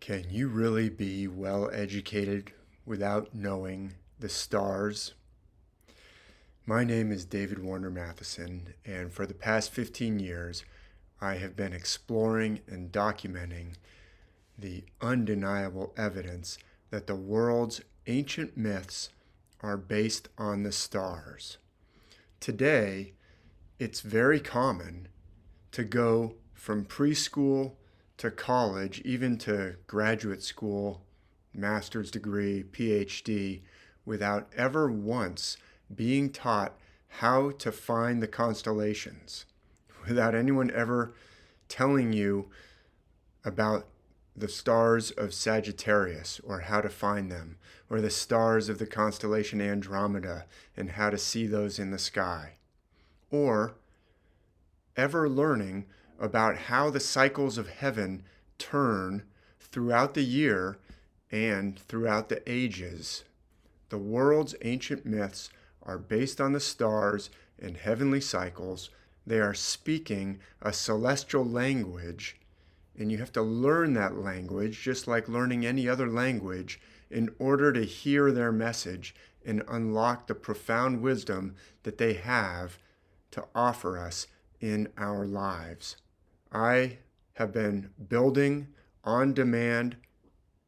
Can you really be well educated without knowing the stars? My name is David Warner Matheson, and for the past 15 years, I have been exploring and documenting the undeniable evidence that the world's ancient myths are based on the stars. Today, it's very common to go from preschool to college, even to graduate school, master's degree, PhD, without ever once being taught how to find the constellations, without anyone ever telling you about the stars of Sagittarius or how to find them, or the stars of the constellation Andromeda and how to see those in the sky, or ever learning about how the cycles of heaven turn throughout the year and throughout the ages. The world's ancient myths are based on the stars and heavenly cycles. They are speaking a celestial language, and you have to learn that language just like learning any other language in order to hear their message and unlock the profound wisdom that they have to offer us in our lives. I have been building on-demand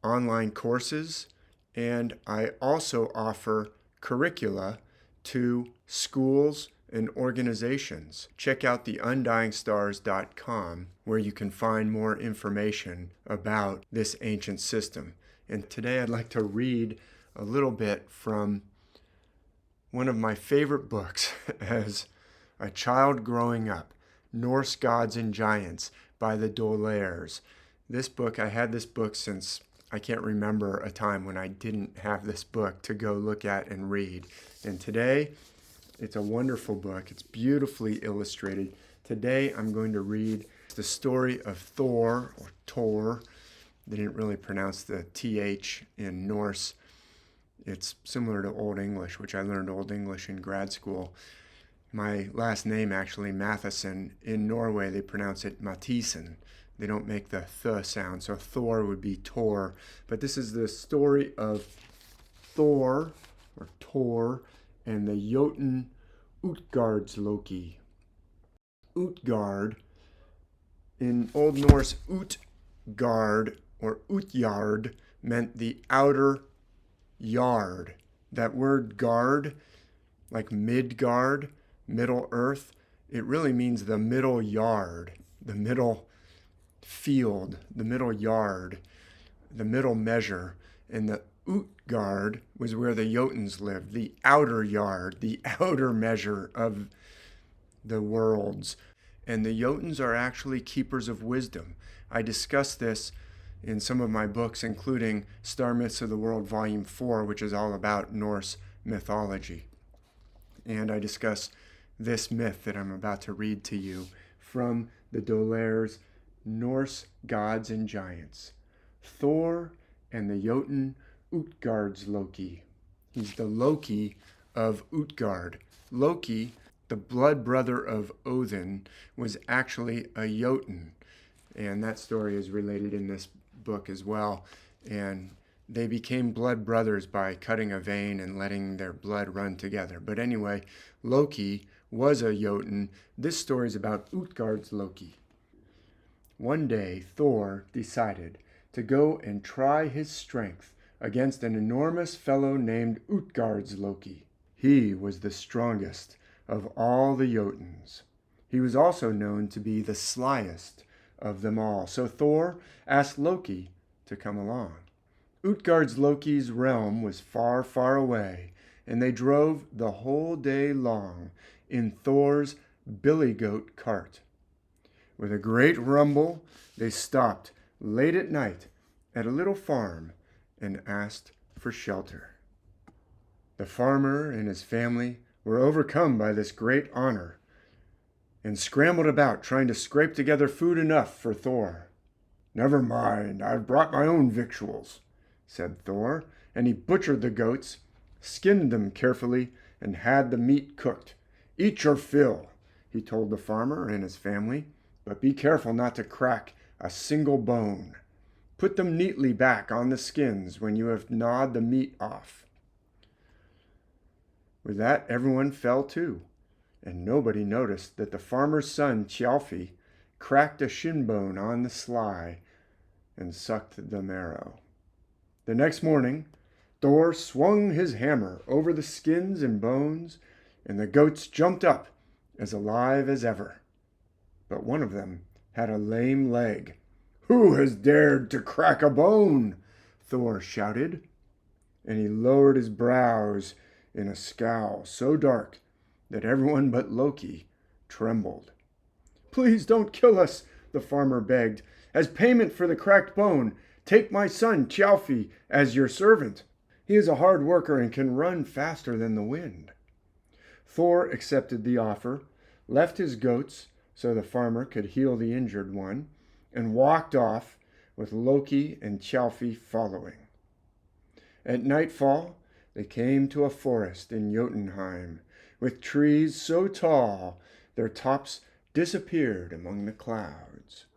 online courses, and I also offer curricula to schools and organizations. Check out the undyingstars.com where you can find more information about this ancient system. And today I'd like to read a little bit from one of my favorite books as a child growing up, Norse Gods and Giants by the Dolaires. This book, I had this book since I can't remember a time when I didn't have this book to go look at and read. And today, it's a wonderful book. It's beautifully illustrated. Today, I'm going to read the story of Thor, or Tor. They didn't really pronounce the TH in Norse. It's similar to Old English, which I learned Old English in grad school. My last name, actually, Matheson. In Norway, they pronounce it Mathisen. They don't make the th sound, so Thor would be Tor. But this is the story of Thor, or Tor, and the Jotun Utgardsloki. Utgard, in Old Norse, Utgard, or Utjard, meant the outer yard. That word guard, like Midgard, Middle Earth, it really means the middle yard, the middle field, the middle yard, the middle measure. And the Utgard was where the Jotuns lived, the outer yard, the outer measure of the worlds. And the Jotuns are actually keepers of wisdom. I discuss this in some of my books, including Star Myths of the World, Volume 4, which is all about Norse mythology. And I discuss this myth that I'm about to read to you from the Dolaires' Norse Gods and Giants. Thor and the Jotun Utgardsloki. He's the Loki of Utgard. Loki, the blood brother of Odin, was actually a Jotun. And that story is related in this book as well. And they became blood brothers by cutting a vein and letting their blood run together. But anyway, Loki was a Jotun. This story is about Utgardsloki. One day, Thor decided to go and try his strength against an enormous fellow named Utgardsloki. He was the strongest of all the Jotuns. He was also known to be the slyest of them all. So Thor asked Loki to come along. Utgardsloki's realm was far, far away, and they drove the whole day long in Thor's billy goat cart. With a great rumble, they stopped late at night at a little farm and asked for shelter. The farmer and his family were overcome by this great honor and scrambled about trying to scrape together food enough for Thor. "Never mind, I've brought my own victuals," said Thor, and he butchered the goats, skinned them carefully, and had the meat cooked. "Eat your fill," he told the farmer and his family, "but be careful not to crack a single bone. Put them neatly back on the skins when you have gnawed the meat off." With that, everyone fell to, and nobody noticed that the farmer's son, Thjalfi, cracked a shin bone on the sly and sucked the marrow. The next morning, Thor swung his hammer over the skins and bones, and the goats jumped up as alive as ever. But one of them had a lame leg. "Who has dared to crack a bone?" Thor shouted, and he lowered his brows in a scowl so dark that everyone but Loki trembled. "Please don't kill us," the farmer begged. "As payment for the cracked bone, take my son Thjalfi as your servant. He is a hard worker and can run faster than the wind." Thor accepted the offer, left his goats so the farmer could heal the injured one, and walked off with Loki and Thjalfi following. At nightfall, they came to a forest in Jotunheim, with trees so tall their tops disappeared among the clouds.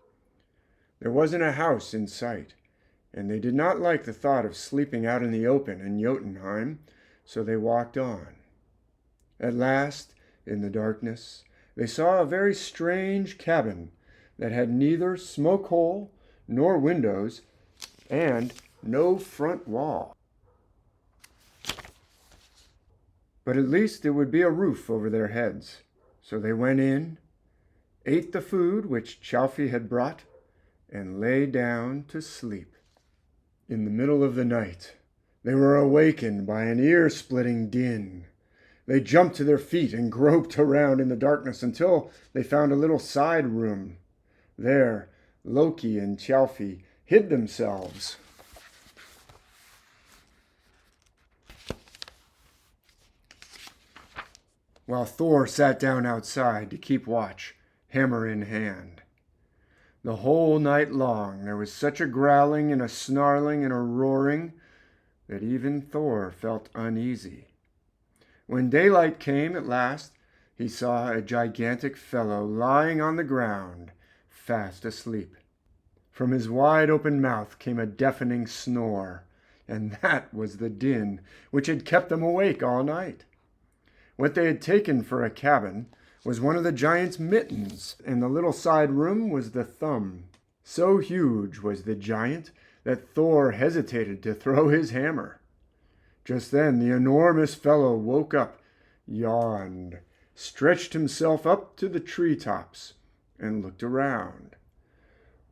There wasn't a house in sight, and they did not like the thought of sleeping out in the open in Jotunheim, so they walked on. At last, in the darkness, they saw a very strange cabin that had neither smoke hole nor windows and no front wall. But at least it would be a roof over their heads. So they went in, ate the food which Thjalfi had brought, and lay down to sleep. In the middle of the night, they were awakened by an ear-splitting din. They jumped to their feet and groped around in the darkness until they found a little side room. There, Loki and Thjalfi hid themselves. While Thor sat down outside to keep watch, hammer in hand. The whole night long there was such a growling and a snarling and a roaring that even Thor felt uneasy. When daylight came at last, he saw a gigantic fellow lying on the ground, fast asleep. From his wide-open mouth came a deafening snore, and that was the din which had kept them awake all night. What they had taken for a cabin was one of the giant's mittens, and the little side room was the thumb. So huge was the giant that Thor hesitated to throw his hammer. Just then the enormous fellow woke up, yawned, stretched himself up to the treetops, and looked around.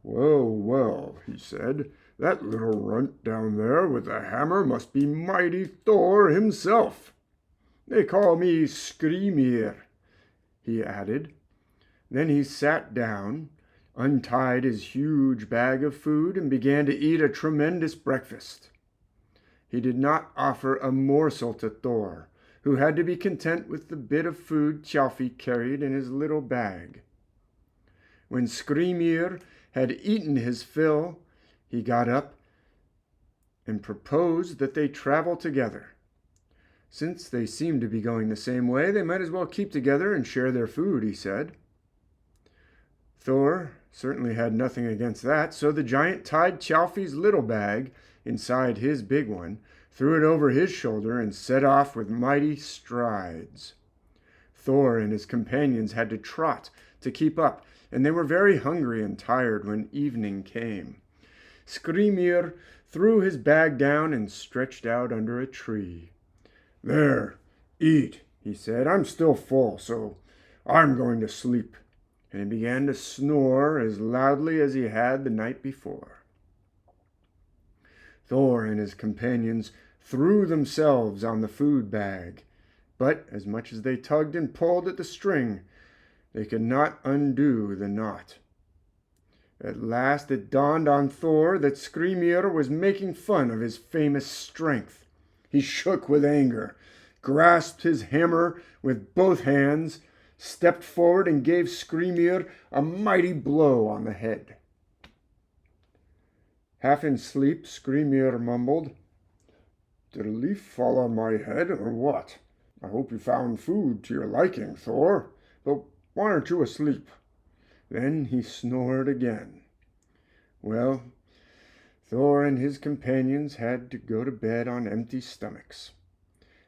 "Well, well," he said, "that little runt down there with the hammer must be mighty Thor himself. They call me Skrymir," he added. Then he sat down, untied his huge bag of food, and began to eat a tremendous breakfast. He did not offer a morsel to Thor, who had to be content with the bit of food Thjalfi carried in his little bag. When Skrymir had eaten his fill, he got up and proposed that they travel together. Since they seemed to be going the same way, they might as well keep together and share their food, he said. Thor certainly had nothing against that, so the giant tied Thjalfi's little bag inside his big one, threw it over his shoulder, and set off with mighty strides. Thor and his companions had to trot to keep up, and they were very hungry and tired when evening came. Skrymir threw his bag down and stretched out under a tree. "There, eat," he said. "I'm still full, so I'm going to sleep." And he began to snore as loudly as he had the night before. Thor and his companions threw themselves on the food bag, but as much as they tugged and pulled at the string, they could not undo the knot. At last it dawned on Thor that Skrymir was making fun of his famous strength. He shook with anger, grasped his hammer with both hands, stepped forward, and gave Skrymir a mighty blow on the head. Half in sleep, Skrymir mumbled, "Did a leaf fall on my head, or what? I hope you found food to your liking, Thor, but why aren't you asleep?" Then he snored again. Well, Thor and his companions had to go to bed on empty stomachs.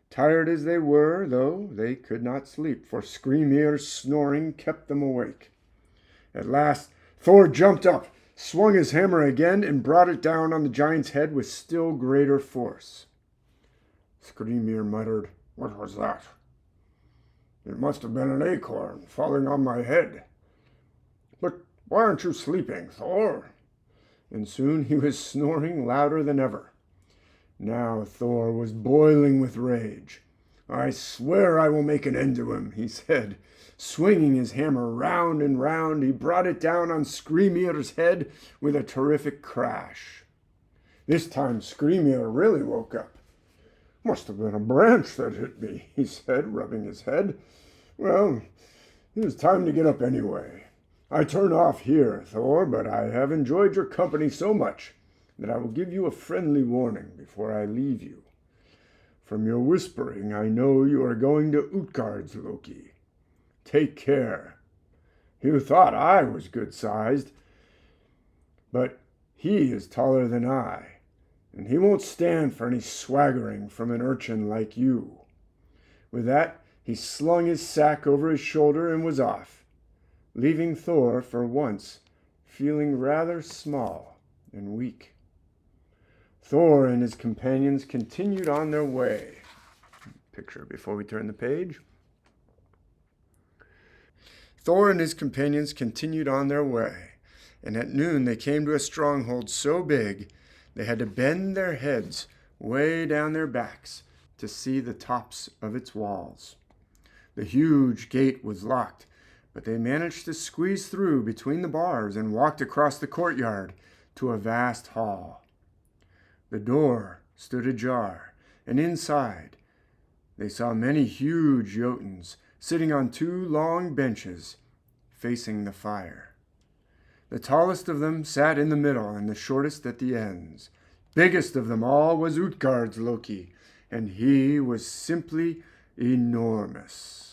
Tired as they were, though, they could not sleep, for Skrymir's snoring kept them awake. At last, Thor jumped up, swung his hammer again, and brought it down on the giant's head with still greater force. Skrymir muttered, "What was that?" "It must have been an acorn falling on my head." "But why aren't you sleeping, Thor?" And soon he was snoring louder than ever. Now Thor was boiling with rage. "I swear I will make an end to him," he said. Swinging his hammer round and round, he brought it down on Skrymir's head with a terrific crash. This time Skrymir really woke up. "Must have been a branch that hit me," he said, rubbing his head. "Well, it was time to get up anyway. I turn off here, Thor, but I have enjoyed your company so much that I will give you a friendly warning before I leave you. From your whispering, I know you are going to Utgardsloki. Take care. You thought I was good-sized, but he is taller than I, and he won't stand for any swaggering from an urchin like you." With that, he slung his sack over his shoulder and was off, leaving Thor, for once, feeling rather small and weak. Thor and his companions continued on their way. Picture before we turn the page. Thor and his companions continued on their way, and at noon they came to a stronghold so big they had to bend their heads way down their backs to see the tops of its walls. The huge gate was locked, but they managed to squeeze through between the bars and walked across the courtyard to a vast hall. The door stood ajar, and inside they saw many huge Jotuns sitting on two long benches facing the fire. The tallest of them sat in the middle and the shortest at the ends. Biggest of them all was Utgardsloki, and he was simply enormous.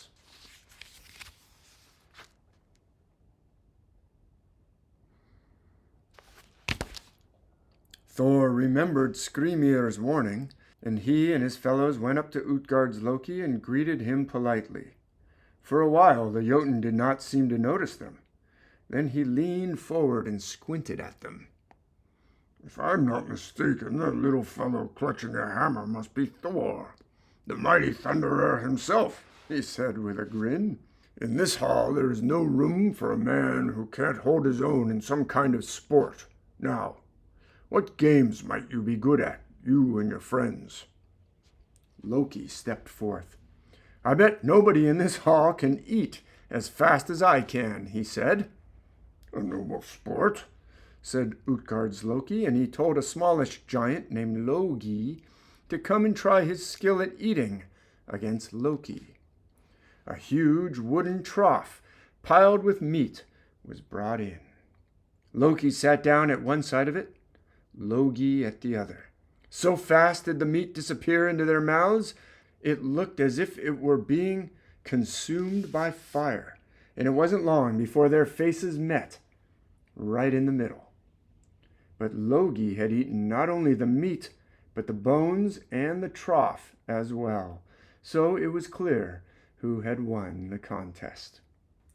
Thor remembered Skrymir's warning, and he and his fellows went up to Utgardsloki and greeted him politely. For a while the Jotun did not seem to notice them. Then he leaned forward and squinted at them. "If I'm not mistaken, that little fellow clutching a hammer must be Thor, the mighty thunderer himself," he said with a grin. "In this hall there is no room for a man who can't hold his own in some kind of sport. Now, what games might you be good at, you and your friends?" Loki stepped forth. "I bet nobody in this hall can eat as fast as I can," he said. "A noble sport," said Utgardsloki, and he told a smallish giant named Logi to come and try his skill at eating against Loki. A huge wooden trough piled with meat was brought in. Loki sat down at one side of it, Logi at the other. So fast did the meat disappear into their mouths, it looked as if it were being consumed by fire, and it wasn't long before their faces met, right in the middle. But Logi had eaten not only the meat, but the bones and the trough as well, so it was clear who had won the contest.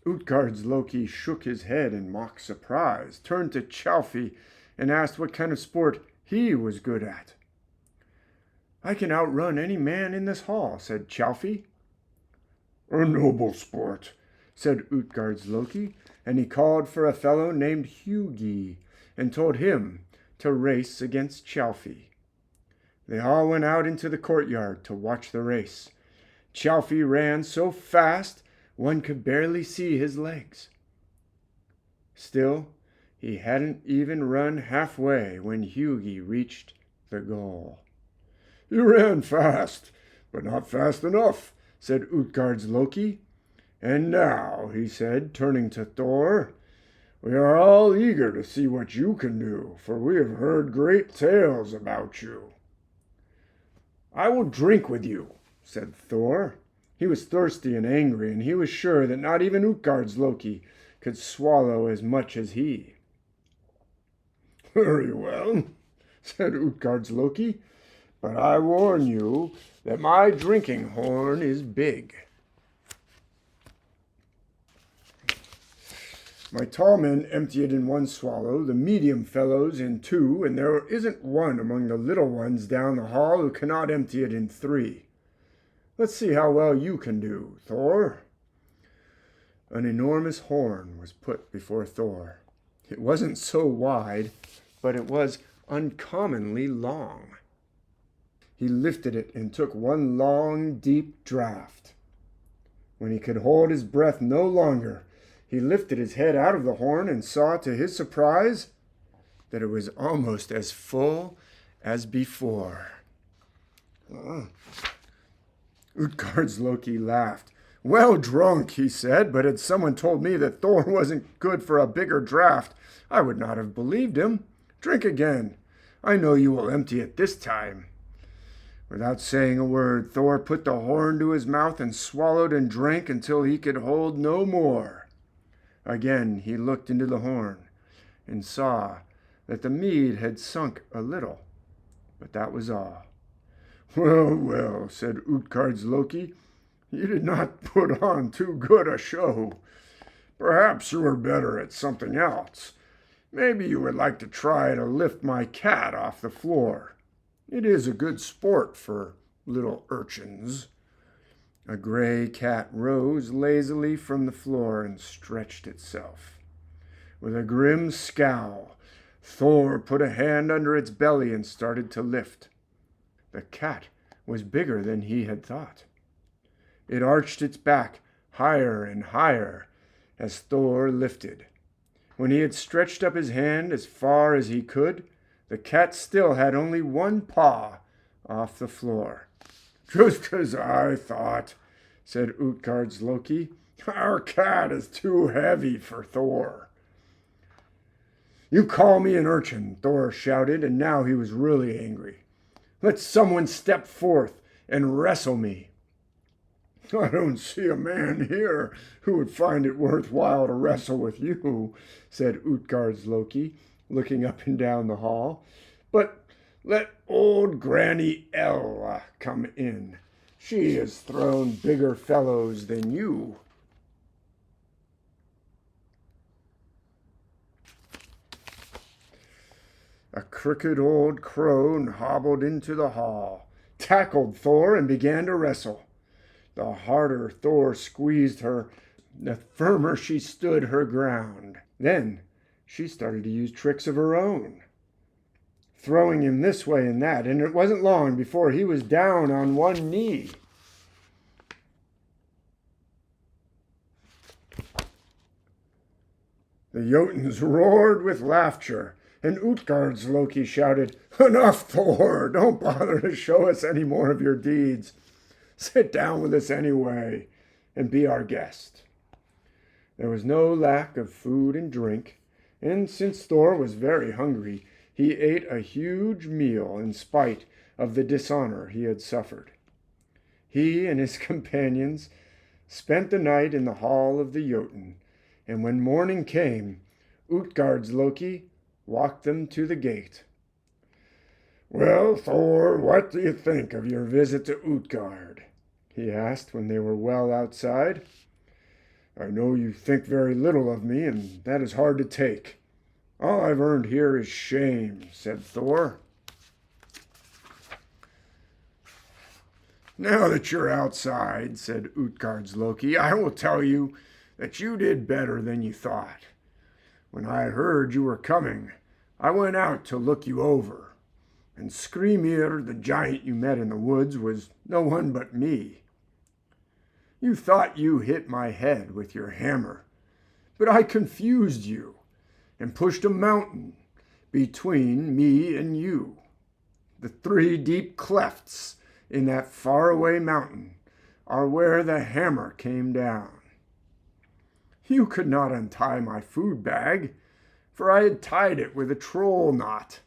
Utgardsloki shook his head in mock surprise, turned to Thjalfi, and asked what kind of sport he was good at. "I can outrun any man in this hall," said Thjalfi. "A noble sport," said Utgardsloki, and he called for a fellow named Hugi and told him to race against Thjalfi. They all went out into the courtyard to watch the race. Thjalfi ran so fast one could barely see his legs. Still, he hadn't even run halfway when Hugi reached the goal. "You ran fast, but not fast enough," said Utgardsloki. "And now," he said, turning to Thor, "we are all eager to see what you can do, for we have heard great tales about you." "I will drink with you," said Thor. He was thirsty and angry, and he was sure that not even Utgardsloki could swallow as much as he. "Very well," said Utgardsloki, but I warn you that my drinking horn is big. My tall men empty it in one swallow, the medium fellows in two, and there isn't one among the little ones down the hall who cannot empty it in three. Let's see how well you can do, Thor." An enormous horn was put before Thor. It wasn't so wide, but it was uncommonly long. He lifted it and took one long, deep draught. When he could hold his breath no longer, he lifted his head out of the horn and saw, to his surprise, that it was almost as full as before. Utgardsloki laughed. "Well drunk," he said, "but had someone told me that Thor wasn't good for a bigger draught, I would not have believed him. Drink again. I know you will empty it this time." Without saying a word, Thor put the horn to his mouth and swallowed and drank until he could hold no more. Again he looked into the horn and saw that the mead had sunk a little, but that was all. "Well, well," said Utgardsloki, "you did not put on too good a show. Perhaps you were better at something else. Maybe you would like to try to lift my cat off the floor. It is a good sport for little urchins." A gray cat rose lazily from the floor and stretched itself. With a grim scowl, Thor put a hand under its belly and started to lift. The cat was bigger than he had thought. It arched its back higher and higher as Thor lifted. When he had stretched up his hand as far as he could, the cat still had only one paw off the floor. "Just as I thought," said Utgardsloki. "Our cat is too heavy for Thor." "You call me an urchin," Thor shouted, and now he was really angry. "Let someone step forth and wrestle me." "I don't see a man here who would find it worthwhile to wrestle with you," said Utgardsloki, looking up and down the hall. "But let old Granny Ella come in. She has thrown bigger fellows than you." A crooked old crone hobbled into the hall, tackled Thor, and began to wrestle. The harder Thor squeezed her, the firmer she stood her ground. Then she started to use tricks of her own, throwing him this way and that, and it wasn't long before he was down on one knee. The Jotuns roared with laughter, and Utgardsloki shouted, "Enough, Thor! Don't bother to show us any more of your deeds. Sit down with us anyway and be our guest." There was no lack of food and drink, and since Thor was very hungry, he ate a huge meal in spite of the dishonor he had suffered. He and his companions spent the night in the hall of the Jotun, and when morning came, Utgardsloki walked them to the gate. "Well, Thor, what do you think of your visit to Utgard?" he asked when they were well outside. "I know you think very little of me, and that is hard to take. All I've earned here is shame," said Thor. "Now that you're outside," said Utgardsloki, "I will tell you that you did better than you thought. When I heard you were coming, I went out to look you over, and Skrymir, the giant you met in the woods, was no one but me. You thought you hit my head with your hammer, but I confused you and pushed a mountain between me and you. The 3 deep clefts in that faraway mountain are where the hammer came down. You could not untie my food bag, for I had tied it with a troll knot.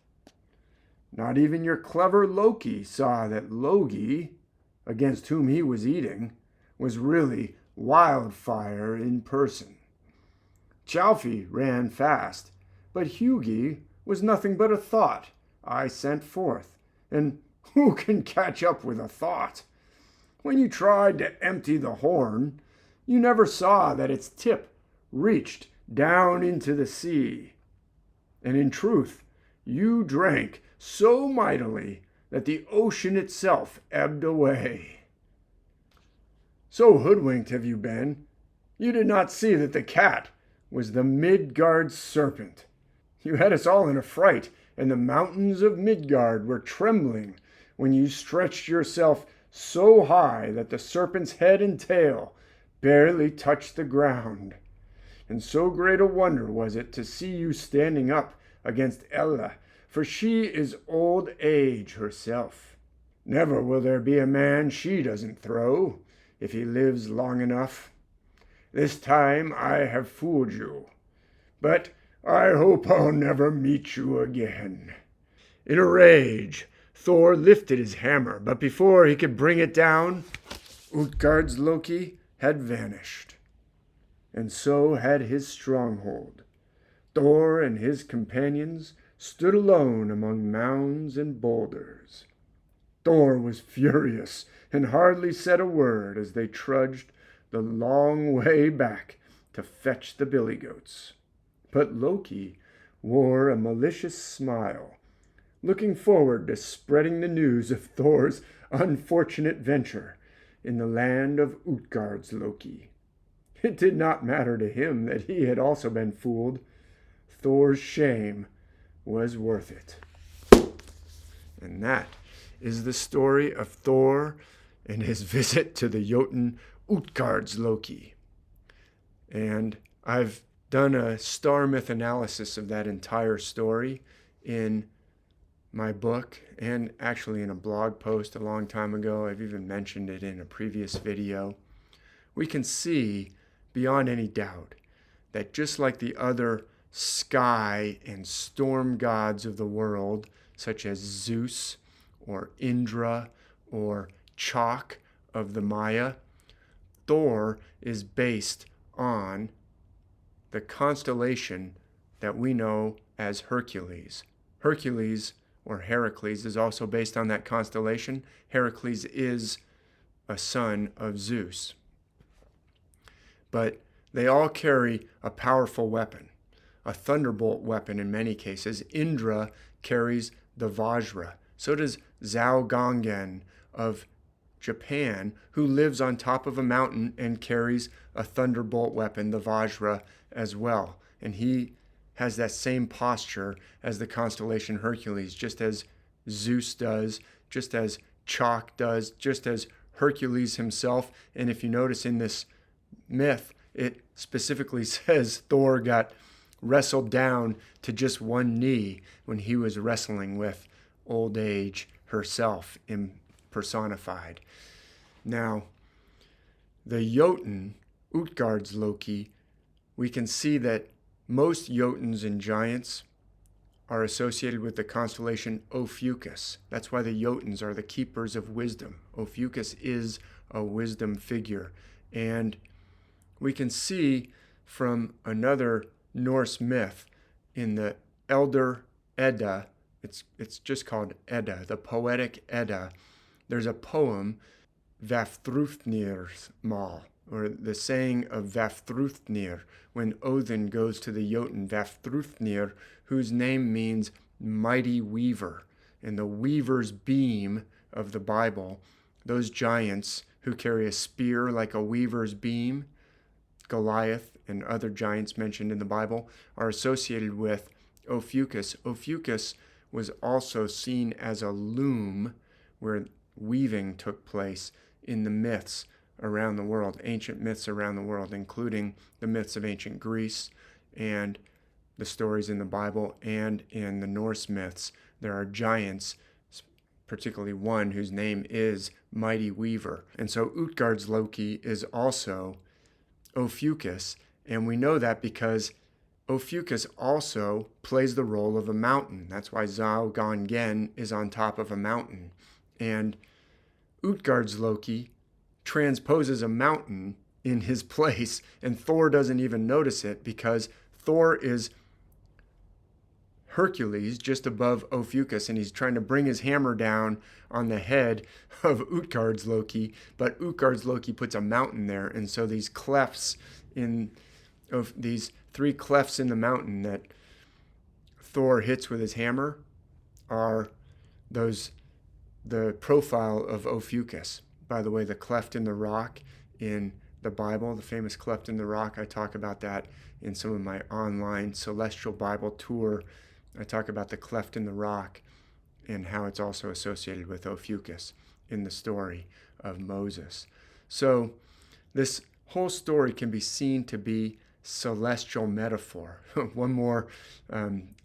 Not even your clever Loki saw that Logi, against whom he was eating, was really Wildfire in person. Thjalfi ran fast, but Hugi was nothing but a thought I sent forth, and who can catch up with a thought? When you tried to empty the horn, you never saw that its tip reached down into the sea. And in truth, you drank so mightily that the ocean itself ebbed away. So hoodwinked have you been, you did not see that the cat was the Midgard serpent. You had us all in a fright, and the mountains of Midgard were trembling when you stretched yourself so high that the serpent's head and tail barely touched the ground. And so great a wonder was it to see you standing up against Ella, for she is old age herself. Never will there be a man she doesn't throw, if he lives long enough. This time I have fooled you, but I hope I'll never meet you again. In a rage, Thor lifted his hammer, but before he could bring it down, Utgardsloki had vanished. And so had his stronghold. Thor and his companions stood alone among mounds and boulders. Thor was furious and hardly said a word as they trudged the long way back to fetch the billy goats. But Loki wore a malicious smile, looking forward to spreading the news of Thor's unfortunate venture in the land of Utgardsloki. It did not matter to him that he had also been fooled. Thor's shame was worth it. And that is the story of Thor and his visit to the Jotun Utgardsloki. And I've done a star myth analysis of that entire story in my book and actually in a blog post a long time ago. I've even mentioned it in a previous video. We can see beyond any doubt that just like the other sky and storm gods of the world, such as Zeus or Indra or Chak of the Maya, Thor is based on the constellation that we know as Hercules. Hercules, or Heracles, is also based on that constellation. Heracles is a son of Zeus. But they all carry a powerful weapon, a thunderbolt weapon in many cases. Indra carries the Vajra. So does Zhao Gangan of Japan, who lives on top of a mountain and carries a thunderbolt weapon, the Vajra, as well. And he has that same posture as the constellation Hercules, just as Zeus does, just as Chak does, just as Hercules himself. And if you notice in this myth, it specifically says Thor got wrestled down to just one knee when he was wrestling with old age herself personified. Now, the Jotun Utgardsloki, we can see that most Jotuns and giants are associated with the constellation Ophiuchus. That's why the Jotuns are the keepers of wisdom. Ophiuchus is a wisdom figure. And we can see from another Norse myth in the Elder Edda, it's just called Edda, the poetic Edda. There's a poem, Vafthrûdnir's Mal, or the saying of Vafthrûdnir, when Odin goes to the Jotun Vafthrûdnir, whose name means mighty weaver. And the weaver's beam of the Bible, those giants who carry a spear like a weaver's beam, Goliath and other giants mentioned in the Bible, are associated with Ophiuchus. Ophiuchus was also seen as a loom where weaving took place in the myths around the world, ancient myths around the world, including the myths of ancient Greece and the stories in the Bible and in the Norse myths. There are giants, particularly one whose name is Mighty Weaver. And so Utgardsloki is also Ophiuchus, and we know that because Ophiuchus also plays the role of a mountain. That's why Zhao Gangan is on top of a mountain. And Utgardsloki transposes a mountain in his place, and Thor doesn't even notice it because Thor is Hercules just above Ophiuchus, and he's trying to bring his hammer down on the head of Utgardsloki, but Utgardsloki puts a mountain there, and so these clefts of these 3 clefts in the mountain that Thor hits with his hammer are the profile of Ophiuchus. By the way, the cleft in the rock in the Bible, the famous cleft in the rock, I talk about that in some of my online Celestial Bible tour. I talk about the cleft in the rock and how it's also associated with Ophiuchus in the story of Moses. So this whole story can be seen to be celestial metaphor. One more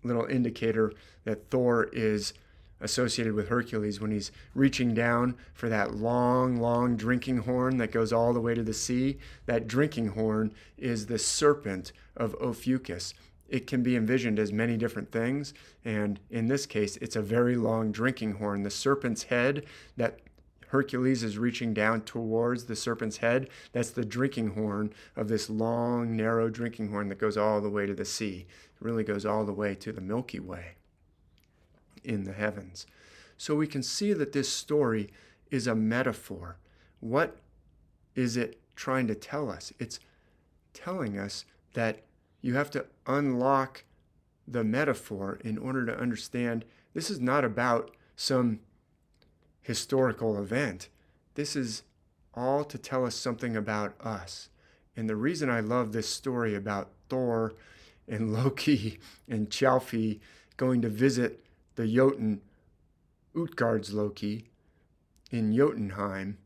little indicator that Thor is associated with Hercules when he's reaching down for that long drinking horn that goes all the way to the sea. That drinking horn is the serpent of Ophiuchus. It can be envisioned as many different things, and in this case, it's a very long drinking horn. The serpent's head that Hercules is reaching down towards, the serpent's head, that's the drinking horn of this long, narrow drinking horn that goes all the way to the sea. It really goes all the way to the Milky Way in the heavens. So we can see that this story is a metaphor. What is it trying to tell us? It's telling us that you have to unlock the metaphor in order to understand this is not about some historical event. This is all to tell us something about us. And the reason I love this story about Thor and Loki and Thjalfi going to visit the Jotun Utgardsloki in Jotunheim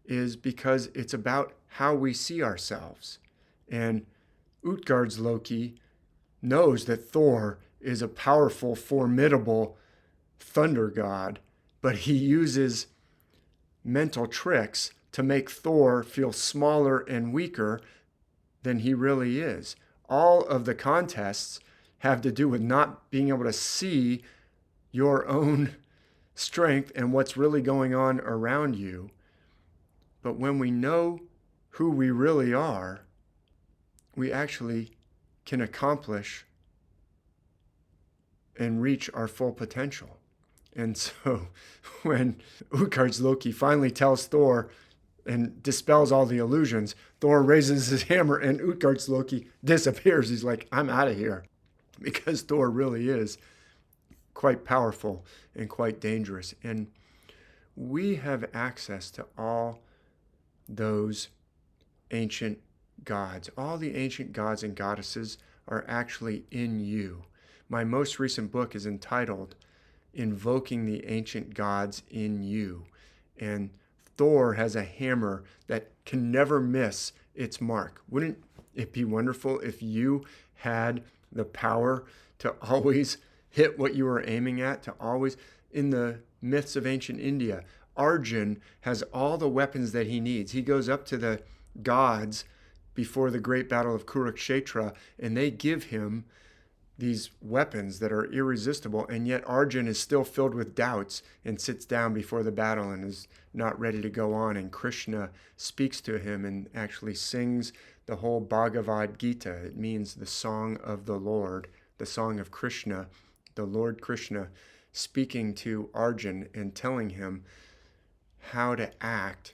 is because it's about how we see ourselves. And Utgardsloki knows that Thor is a powerful, formidable thunder god, but he uses mental tricks to make Thor feel smaller and weaker than he really is. All of the contests have to do with not being able to see your own strength and what's really going on around you. But when we know who we really are, we actually can accomplish and reach our full potential. And so when Utgardsloki finally tells Thor and dispels all the illusions, Thor raises his hammer and Utgardsloki disappears. He's like, I'm out of here. Because Thor really is quite powerful and quite dangerous. And we have access to all those ancient gods. All the ancient gods and goddesses are actually in you. My most recent book is entitled Invoking the Ancient Gods in You. And Thor has a hammer that can never miss its mark. Wouldn't it be wonderful if you had the power to always hit what you were aiming at, to always, in the myths of ancient India, Arjun has all the weapons that he needs. He goes up to the gods before the great battle of Kurukshetra, and they give him these weapons that are irresistible, and yet Arjun is still filled with doubts and sits down before the battle and is not ready to go on. And Krishna speaks to him and actually sings the whole Bhagavad Gita. It means the song of the Lord, the song of Krishna, the Lord Krishna speaking to Arjun and telling him how to act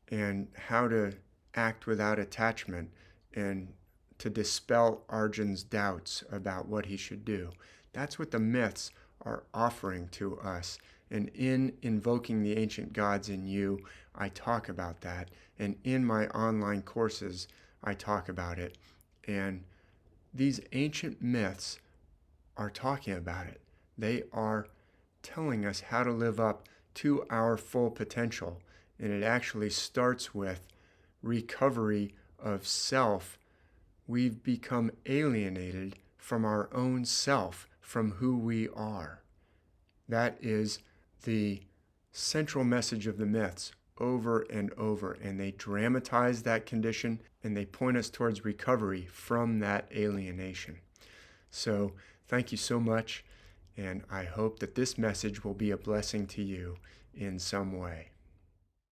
and how to act without attachment and to dispel Arjun's doubts about what he should do. That's what the myths are offering to us. And in Invoking the Ancient Gods in You, I talk about that. And in my online courses, I talk about it. And these ancient myths are talking about it. They are telling us how to live up to our full potential. And it actually starts with recovery of self. We've become alienated from our own self, from who we are. That is the central message of the myths over and over, and they dramatize that condition and they point us towards recovery from that alienation. So thank you so much, and I hope that this message will be a blessing to you in some way.